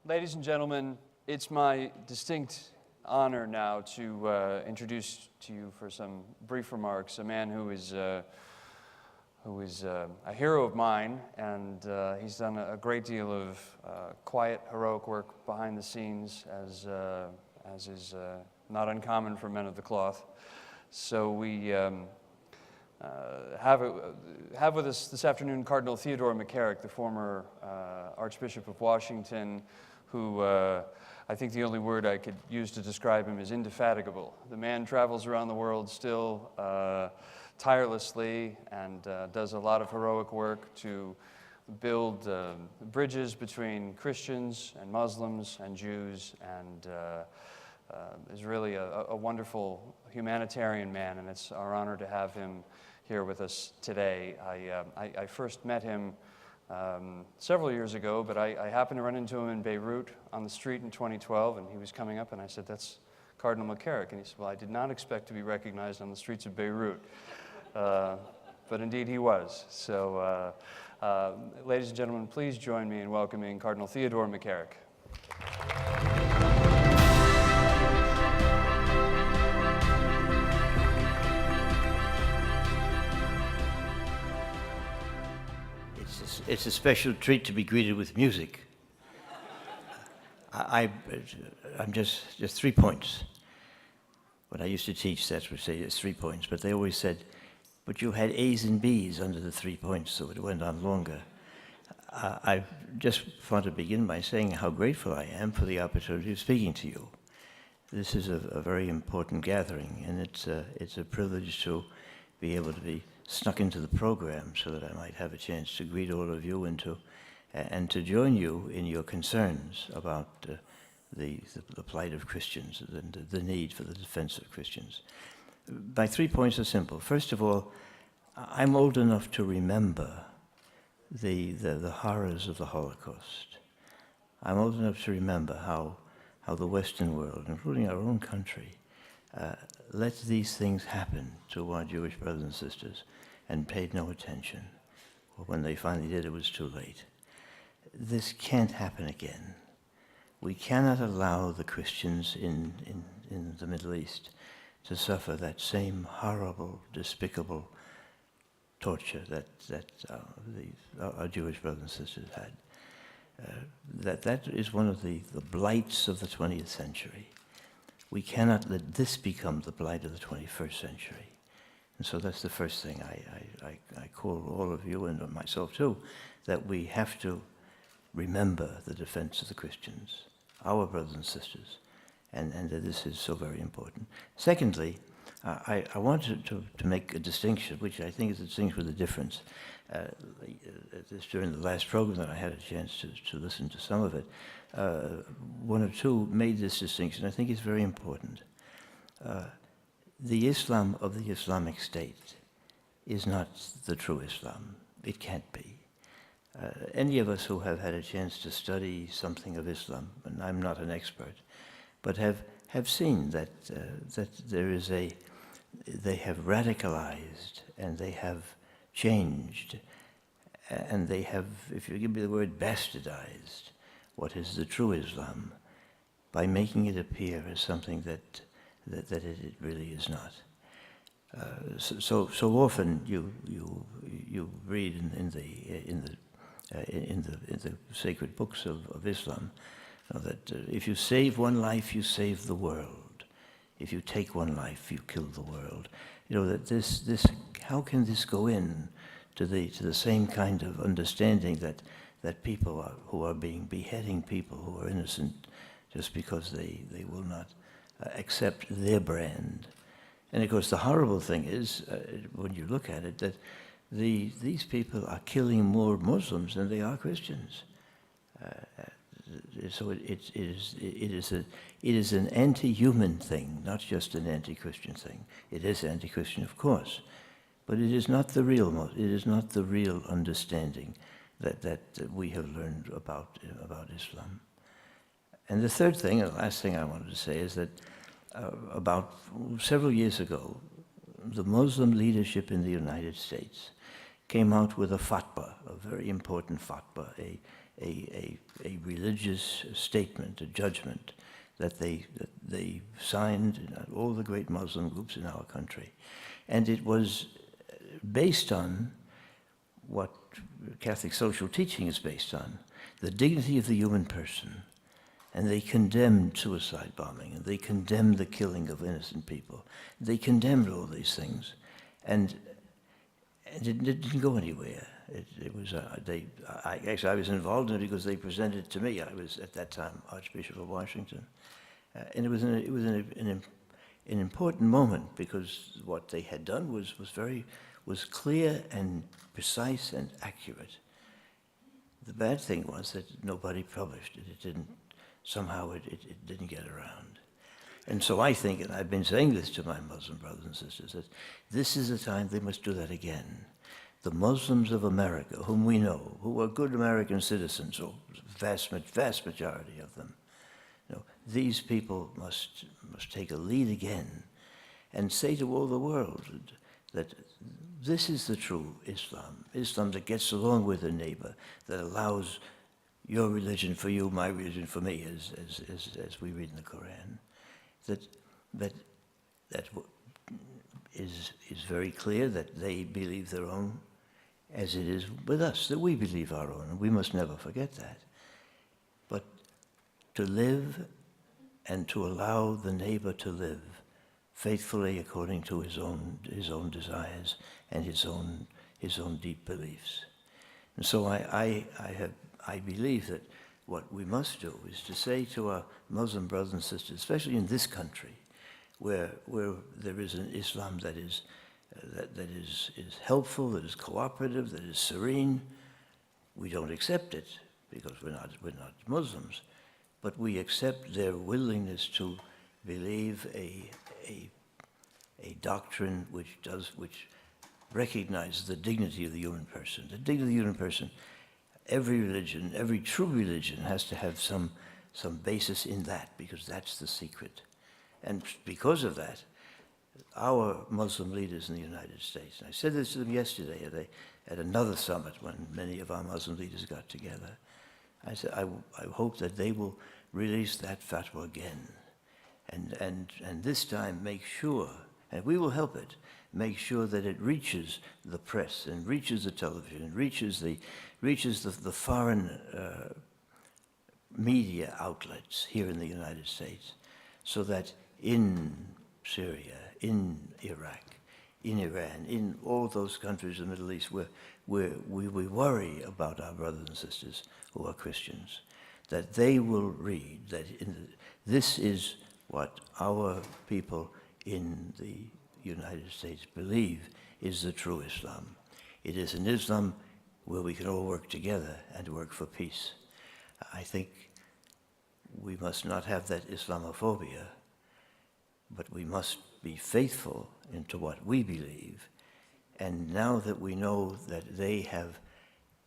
Ladies and gentlemen, it's my distinct honor now to introduce to you for some brief remarks a man who is a hero of mine, and he's done a great deal of quiet, heroic work behind the scenes, as is not uncommon for men of the cloth. So we have with us this afternoon Cardinal Theodore McCarrick, the former Archbishop of Washington, who I think the only word I could use to describe him is indefatigable. The man travels around the world still tirelessly and does a lot of heroic work to build bridges between Christians and Muslims and Jews, and is really a wonderful humanitarian man, and it's our honor to have him here with us today. I first met him several years ago, but I happened to run into him in Beirut on the street in 2012, and he was coming up, and I said, "That's Cardinal McCarrick." And he said, "Well, I did not expect to be recognized on the streets of Beirut." But indeed he was. So, ladies and gentlemen, please join me in welcoming Cardinal Theodore McCarrick. It's a special treat to be greeted with music. I'm just 3 points. When I used to teach, that would say it's 3 points, but they always said, but you had A's and B's under the 3 points, so it went on longer. I just want to begin by saying how grateful I am for the opportunity of speaking to you. This is a very important gathering, and it's a privilege to be able to be snuck into the program so that I might have a chance to greet all of you and to join you in your concerns about the plight of Christians and the need for the defense of Christians. My 3 points are simple. First of all, I'm old enough to remember the horrors of the Holocaust. I'm old enough to remember how the Western world, including our own country, let these things happen to our Jewish brothers and sisters and paid no attention. Well, when they finally did, it was too late. This can't happen again. We cannot allow the Christians in the Middle East to suffer that same horrible, despicable torture that our Jewish brothers and sisters had. That is one of the blights of the 20th century. We cannot let this become the blight of the 21st century. And so that's the first thing I call all of you, and myself too, that we have to remember the defense of the Christians, our brothers and sisters, and that this is so very important. Secondly, I wanted to make a distinction, which I think is a distinction with a difference. During the last program that I had a chance to listen to some of it, one or two made this distinction. I think it's very important. The Islam of the Islamic State is not the true Islam. It can't be. Any of us who have had a chance to study something of Islam, and I'm not an expert, but have seen that they have radicalized and they have changed, and they have, if you give me the word, bastardized what is the true Islam by making it appear as something that it really is not. So often you read in the sacred books of Islam that if you save one life, you save the world. If you take one life, you kill the world. You know that this how can this go in to the same kind of understanding that people who are beheading people who are innocent just because they will not accept their brand. And of course the horrible thing is, when you look at it, that these people are killing more Muslims than they are Christians. So it is an anti-human thing, not just an anti-Christian thing. It is anti-Christian, of course, but it is not the real understanding that we have learned about Islam. And the third thing, and the last thing I wanted to say, is that about several years ago, the Muslim leadership in the United States came out with a fatwa, a very important fatwa, a religious statement, a judgment that they signed in all the great Muslim groups in our country. And it was based on what Catholic social teaching is based on, the dignity of the human person. And they condemned suicide bombing, and they condemned the killing of innocent people. They condemned all these things, and it didn't go anywhere. It was I was involved in it because they presented it to me. I was at that time Archbishop of Washington, and it was an important moment because what they had done was clear and precise and accurate. The bad thing was that nobody published it. It didn't. Somehow it didn't get around. And so I think, and I've been saying this to my Muslim brothers and sisters, that this is the time they must do that again. The Muslims of America, whom we know, who are good American citizens, or vast majority of them, these people must take a lead again and say to all the world that this is the true Islam, Islam that gets along with the neighbor, that allows your religion for you, my religion for me, as we read in the Quran, that is very clear that they believe their own, as it is with us, that we believe our own, and we must never forget that. But to live and to allow the neighbor to live faithfully according to his own desires and his own deep beliefs. And so I believe that what we must do is to say to our Muslim brothers and sisters, especially in this country, where there is an Islam that is helpful, that is cooperative, that is serene, we don't accept it because we're not Muslims, but we accept their willingness to believe a doctrine which recognizes the dignity of the human person. The dignity of the human person. Every religion, every true religion has to have some basis in that, because that's the secret. And because of that, our Muslim leaders in the United States, and I said this to them yesterday at another summit when many of our Muslim leaders got together, I said, I hope that they will release that fatwa again. And this time make sure, and we will help it, make sure that it reaches the press and reaches the television, reaches the foreign media outlets here in the United States, so that in Syria, in Iraq, in Iran, in all those countries in the Middle East where we worry about our brothers and sisters who are Christians, that they will read that this is what our people in the United States believe is the true Islam. It is an Islam where we can all work together and work for peace. I think we must not have that Islamophobia, but we must be faithful into what we believe. And now that we know that they have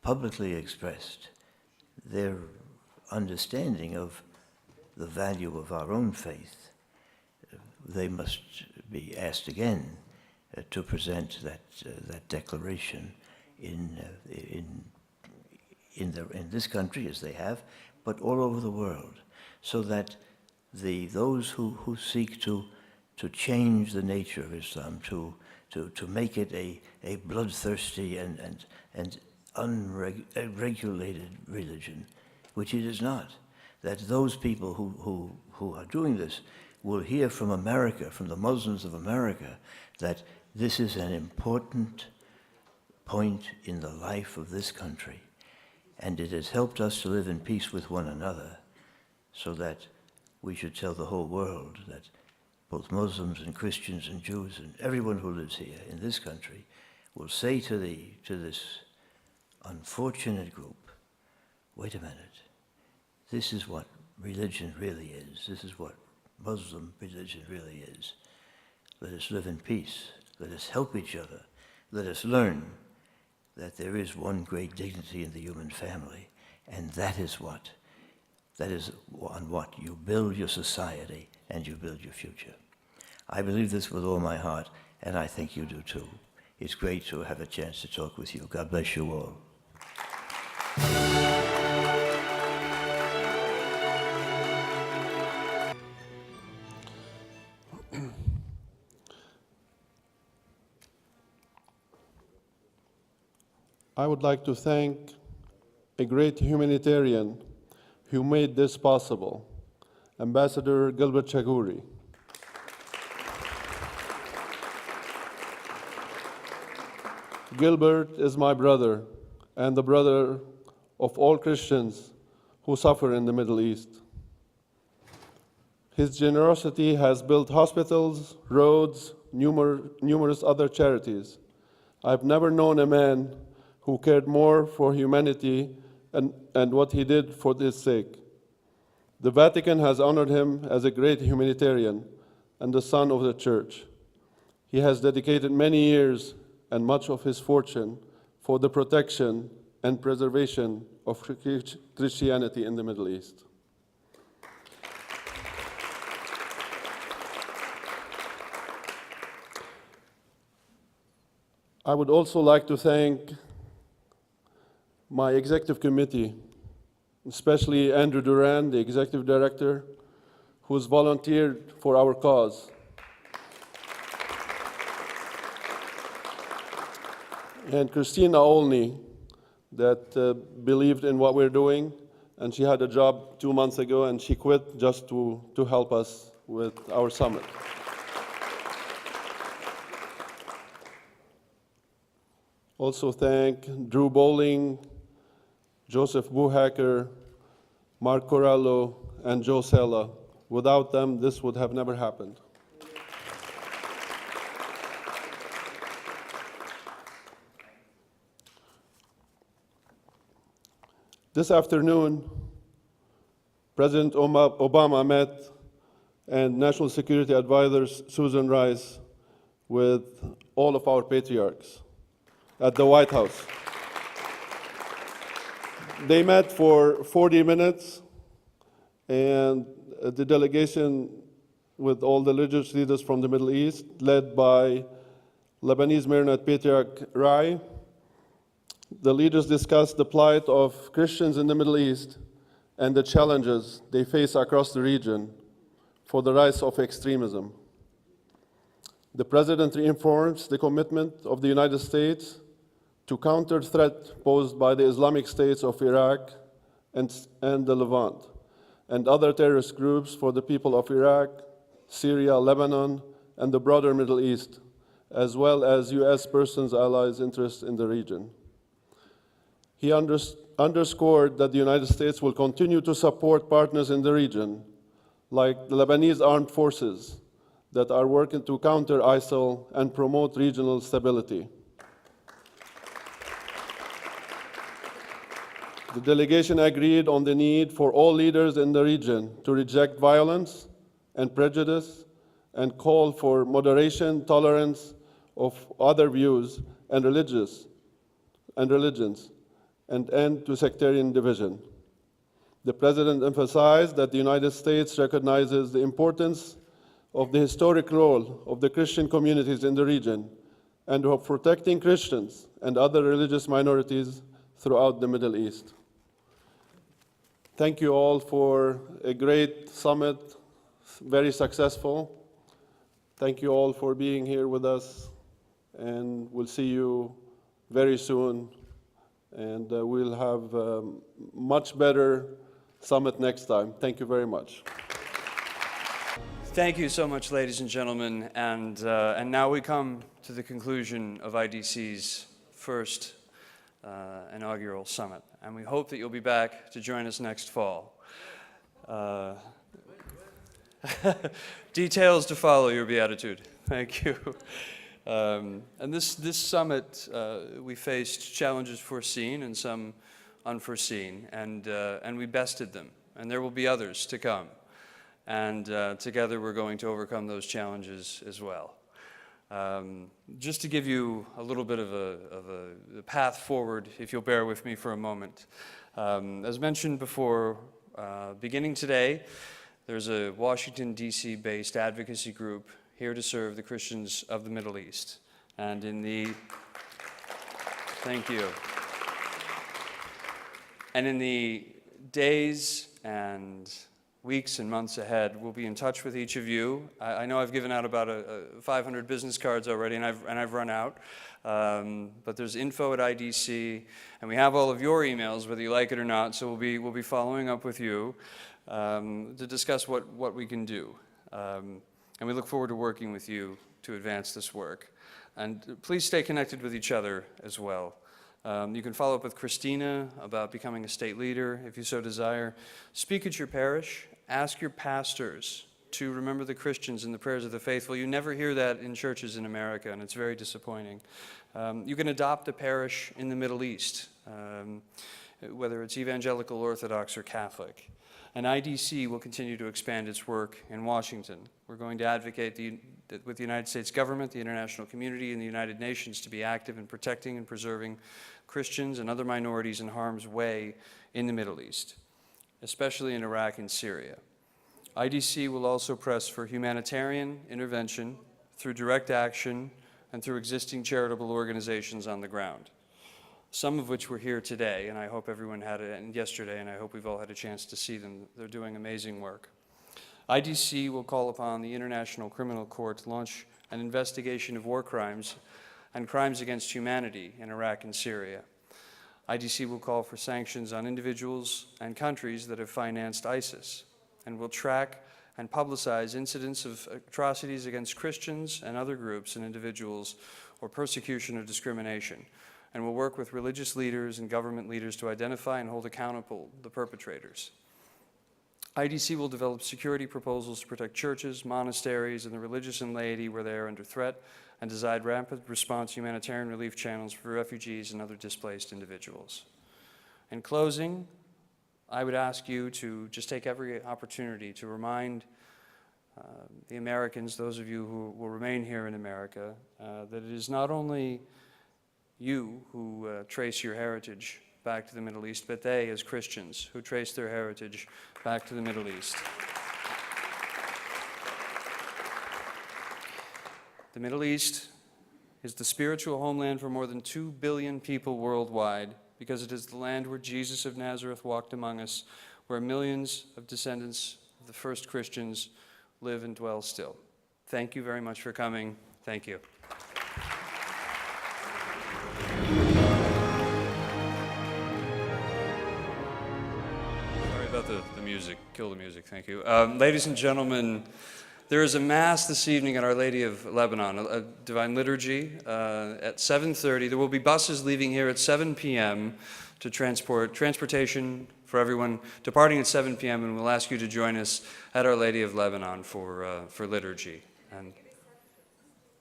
publicly expressed their understanding of the value of our own faith, they must be asked again to present that declaration in this country, as they have, but all over the world, so that those who seek to change the nature of Islam, to make it a bloodthirsty and unregulated religion, which it is not, that those people who are doing this will hear from America, from the Muslims of America, that this is an important point in the life of this country, and it has helped us to live in peace with one another, so that we should tell the whole world that both Muslims and Christians and Jews and everyone who lives here in this country will say to this unfortunate group, wait a minute, this is what religion really is. This is what Muslim religion really is. Let us live in peace. Let us help each other. Let us learn that there is one great dignity in the human family, and that is on what you build your society and you build your future. I believe this with all my heart, and I think you do too. It's great to have a chance to talk with you. God bless you all. I would like to thank a great humanitarian who made this possible, Ambassador Gilbert Chaguri. Gilbert is my brother and the brother of all Christians who suffer in the Middle East. His generosity has built hospitals, roads, numerous other charities. I've never known a man who cared more for humanity and what he did for this sake. The Vatican has honored him as a great humanitarian and the son of the Church. He has dedicated many years and much of his fortune for the protection and preservation of Christianity in the Middle East. I would also like to thank my executive committee, especially Andrew Doran, the executive director, who's volunteered for our cause. And Christina Olney, that believed in what we're doing, and she had a job 2 months ago, and she quit just to help us with our summit. Also thank Drew Bowling, Joseph Buhacker, Mark Corallo, and Joe Sella. Without them, this would have never happened. This afternoon, President Obama met and National Security Advisor Susan Rice with all of our patriarchs at the White House. They met for 40 minutes, and the delegation with all the religious leaders from the Middle East, led by Lebanese Maronite Patriarch Rai. The leaders discussed the plight of Christians in the Middle East and the challenges they face across the region for the rise of extremism. The President reinforced the commitment of the United States to counter threat posed by the Islamic States of Iraq and the Levant and other terrorist groups for the people of Iraq, Syria, Lebanon, and the broader Middle East, as well as U.S. persons' allies' interests in the region. He underscored that the United States will continue to support partners in the region, like the Lebanese armed forces that are working to counter ISIL and promote regional stability. The delegation agreed on the need for all leaders in the region to reject violence and prejudice and call for moderation, tolerance of other views and religions, and end to sectarian division. The President emphasized that the United States recognizes the importance of the historic role of the Christian communities in the region and of protecting Christians and other religious minorities throughout the Middle East. Thank you all for a great summit, very successful. Thank you all for being here with us, and we'll see you very soon. And we'll have a much better summit next time. Thank you very much. Thank you so much, ladies and gentlemen. And now we come to the conclusion of IDC's first inaugural summit. And we hope that you'll be back to join us next fall. Details to follow, Your Beatitude. Thank you. And this summit, we faced challenges foreseen and some unforeseen, and we bested them. And there will be others to come. And together we're going to overcome those challenges as well. Just to give you a little bit of a path forward, if you'll bear with me for a moment. As mentioned before, beginning today, there's a Washington, D.C. based advocacy group here to serve the Christians of the Middle East. And thank you. And in the days and weeks and months ahead. We'll be in touch with each of you. I know I've given out about 500 business cards already, and I've run out. But there's info at IDC, and we have all of your emails, whether you like it or not. So we'll be following up with you to discuss what we can do. And we look forward to working with you to advance this work. And please stay connected with each other as well. You can follow up with Christina about becoming a state leader if you so desire. Speak at your parish. Ask your pastors to remember the Christians in the prayers of the faithful. You never hear that in churches in America, and it's very disappointing. You can adopt a parish in the Middle East, whether it's evangelical, Orthodox, or Catholic. And IDC will continue to expand its work in Washington. We're going to advocate with the United States government, the international community, and the United Nations to be active in protecting and preserving Christians and other minorities in harm's way in the Middle East, especially in Iraq and Syria. IDC will also press for humanitarian intervention through direct action and through existing charitable organizations on the ground, some of which were here today, and I hope everyone had it, and yesterday, and I hope we've all had a chance to see them. They're doing amazing work. IDC will call upon the International Criminal Court to launch an investigation of war crimes and crimes against humanity in Iraq and Syria. IDC will call for sanctions on individuals and countries that have financed ISIS, and will track and publicize incidents of atrocities against Christians and other groups and individuals, or persecution or discrimination, and will work with religious leaders and government leaders to identify and hold accountable the perpetrators. IDC will develop security proposals to protect churches, monasteries, and the religious and laity where they are under threat, and design rapid response humanitarian relief channels for refugees and other displaced individuals. In closing, I would ask you to just take every opportunity to remind the Americans, those of you who will remain here in America, that it is not only you who trace your heritage back to the Middle East, but they, as Christians, who trace their heritage back to the Middle East. The Middle East is the spiritual homeland for more than 2 billion people worldwide, because it is the land where Jesus of Nazareth walked among us, where millions of descendants of the first Christians live and dwell still. Thank you very much for coming. Thank you. Sorry about the music. Kill the music. Thank you. Ladies and gentlemen, there is a Mass this evening at Our Lady of Lebanon, a Divine Liturgy at 7:30. There will be buses leaving here at 7 p.m. to transportation for everyone, departing at 7 p.m., and we'll ask you to join us at Our Lady of Lebanon for liturgy. And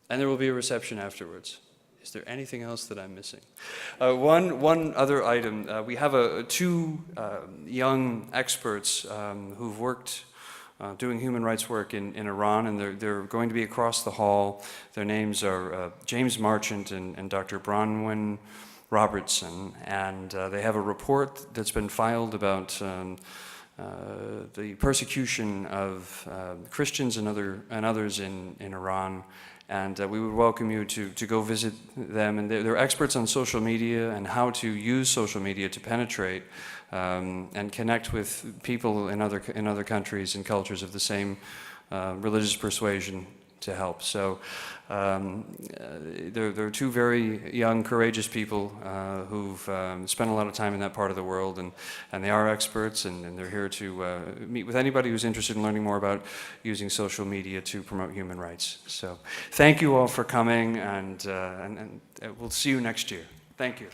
there will be a reception afterwards. Is there anything else that I'm missing? One other item. We have two young experts who've worked doing human rights work in Iran, and they're going to be across the hall. Their names are James Marchant and Dr. Bronwyn Robertson, and they have a report that's been filed about the persecution of Christians and others in Iran. And we would welcome you to go visit them. And they're experts on social media and how to use social media to penetrate and connect with people in other countries and cultures of the same religious persuasion to help. So they're two very young, courageous people who've spent a lot of time in that part of the world, and they are experts, and they're here to meet with anybody who's interested in learning more about using social media to promote human rights. So thank you all for coming, and we'll see you next year. Thank you.